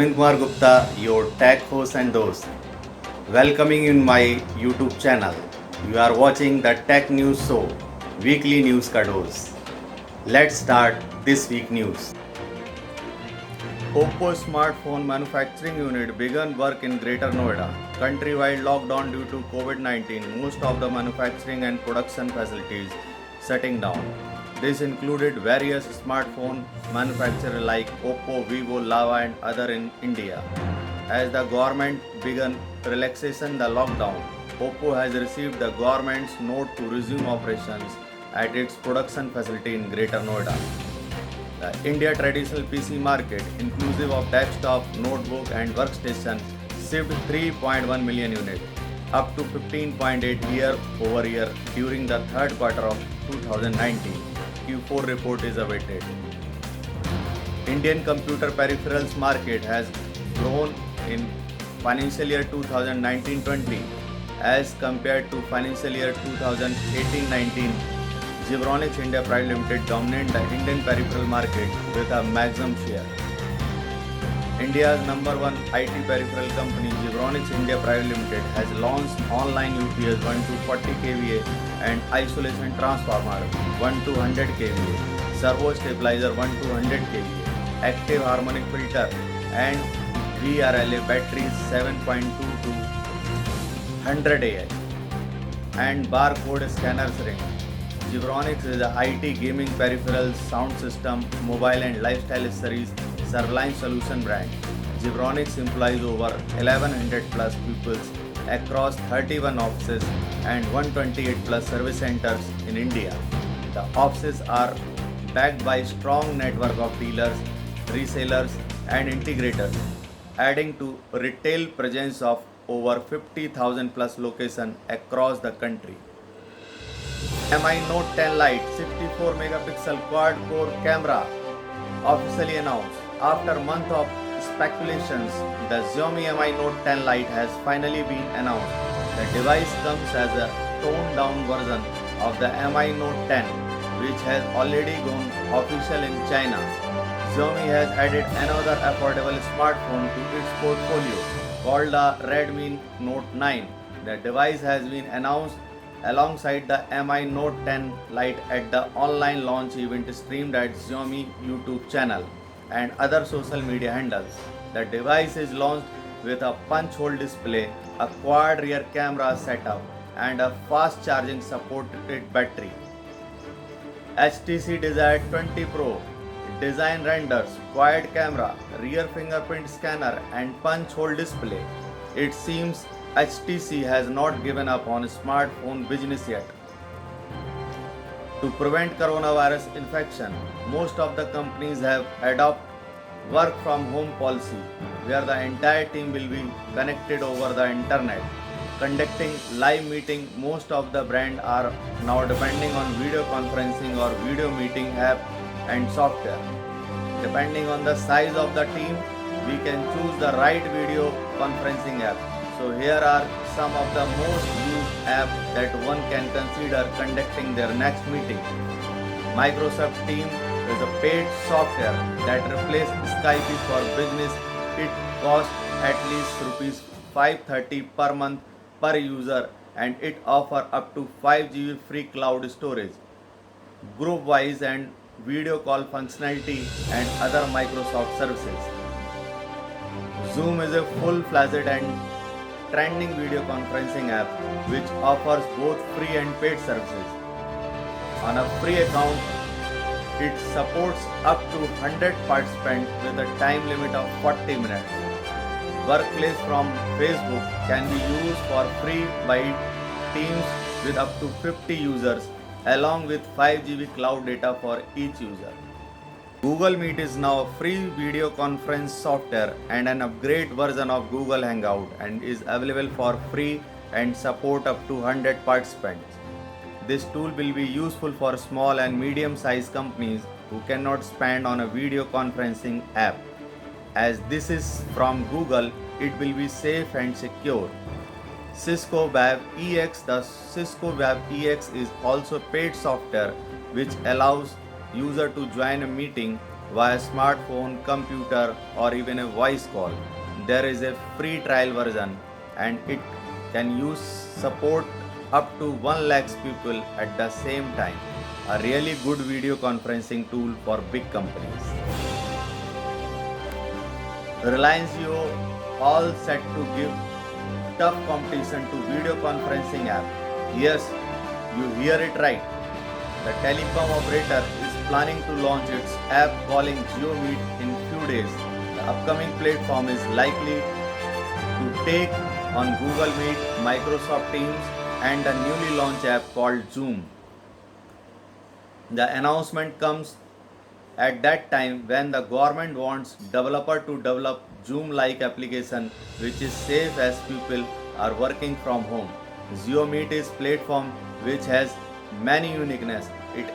Navin Kumar Gupta, your tech host and host, welcoming you in my YouTube channel. You are watching the Tech News Show, weekly news ka dose. Let's start this week news. Oppo smartphone manufacturing unit began work in Greater Noida. Countrywide lockdown due to COVID-19, most of the manufacturing and production facilities shutting down. This included various smartphone manufacturers like Oppo, Vivo, Lava and other in India. As the government began relaxation the lockdown, Oppo has received the government's note to resume operations at its production facility in Greater Noida. The India traditional PC market, inclusive of desktop, notebook and workstation, shipped 3.1 million units, up to 15.8 year-over-year during the third quarter of 2019. Q4 report is awaited. Indian computer peripherals market has grown in financial year 2019-20 as compared to financial year 2018-19. Zebronics India Private Limited dominate the Indian peripheral market with a maximum share. India's number one IT peripheral company, Zebronics India Private Limited, has launched online UPS 1 to 40 kVA and isolation transformer 1 to 100 kVA, servo stabilizer 1 to 100 kVA, active harmonic filter and VRLA batteries 7.2 to 100 AI and barcode scanners range. Zebronics is a IT gaming peripherals, sound system, mobile and lifestyle accessories, Surfline solution brand. Zebronics employs over 1100 plus people across 31 offices and 128 plus service centers in India. The offices are backed by strong network of dealers, resellers and integrators, adding to retail presence of over 50,000 plus locations across the country. MI Note 10 Lite 64 megapixel quad core camera officially announced. After a month of speculations, the Xiaomi Mi Note 10 Lite has finally been announced. The device comes as a toned down version of the Mi Note 10, which has already gone official in China. Xiaomi has added another affordable smartphone to its portfolio called the Redmi Note 9. The device has been announced alongside the Mi Note 10 Lite at the online launch event streamed at Xiaomi YouTube channel and other social media handles. The device is launched with a punch hole display, a quad rear camera setup and a fast charging supported battery. HTC Desire 20 Pro design renders, quad camera, rear fingerprint scanner and punch hole display. It seems HTC has not given up on smartphone business yet. To prevent coronavirus infection, most of the companies have adopted work from home policy where the entire team will be connected over the internet. Conducting live meeting, most of the brands are now depending on video conferencing or video meeting app and software. Depending on the size of the team, we can choose the right video conferencing app. So here are some of the most used apps that one can consider conducting their next meeting. Microsoft Teams is a paid software that replaces Skype for business. It costs at least rupees 530 per month per user and it offers up to 5 GB free cloud storage, group wise and video call functionality and other Microsoft services. Zoom is a full-fledged and trending video conferencing app which offers both free and paid services. On a free account, it supports up to 100 participants with a time limit of 40 minutes. Workplace from Facebook can be used for free by teams with up to 50 users along with 5 GB cloud data for each user. Google Meet is now a free video conference software and an upgrade version of Google Hangout and is available for free and support up to 100 participants. This tool will be useful for small and medium-sized companies who cannot spend on a video conferencing app. As this is from Google, it will be safe and secure. Cisco Web EX. The Cisco Web EX is also paid software which allows user to join a meeting via smartphone, computer, or even a voice call. There is a free trial version and it can use support up to 1 lakh people at the same time. A really good video conferencing tool for big companies. Reliance Jio all set to give tough competition to video conferencing app. Yes, you hear it right. The telecom operator is planning to launch its app calling JioMeet in few days. The upcoming platform is likely to take on Google Meet, Microsoft Teams, and a newly launched app called Zoom. The announcement comes at that time when the government wants developer to develop Zoom-like application which is safe as people are working from home. JioMeet is platform which has many uniqueness. It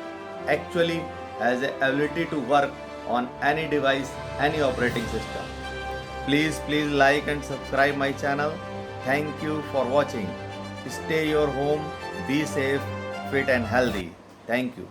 actually has the ability to work on any device, any operating system. Please like and subscribe my channel. Thank you for watching. Stay your home, be safe, fit and healthy. Thank you.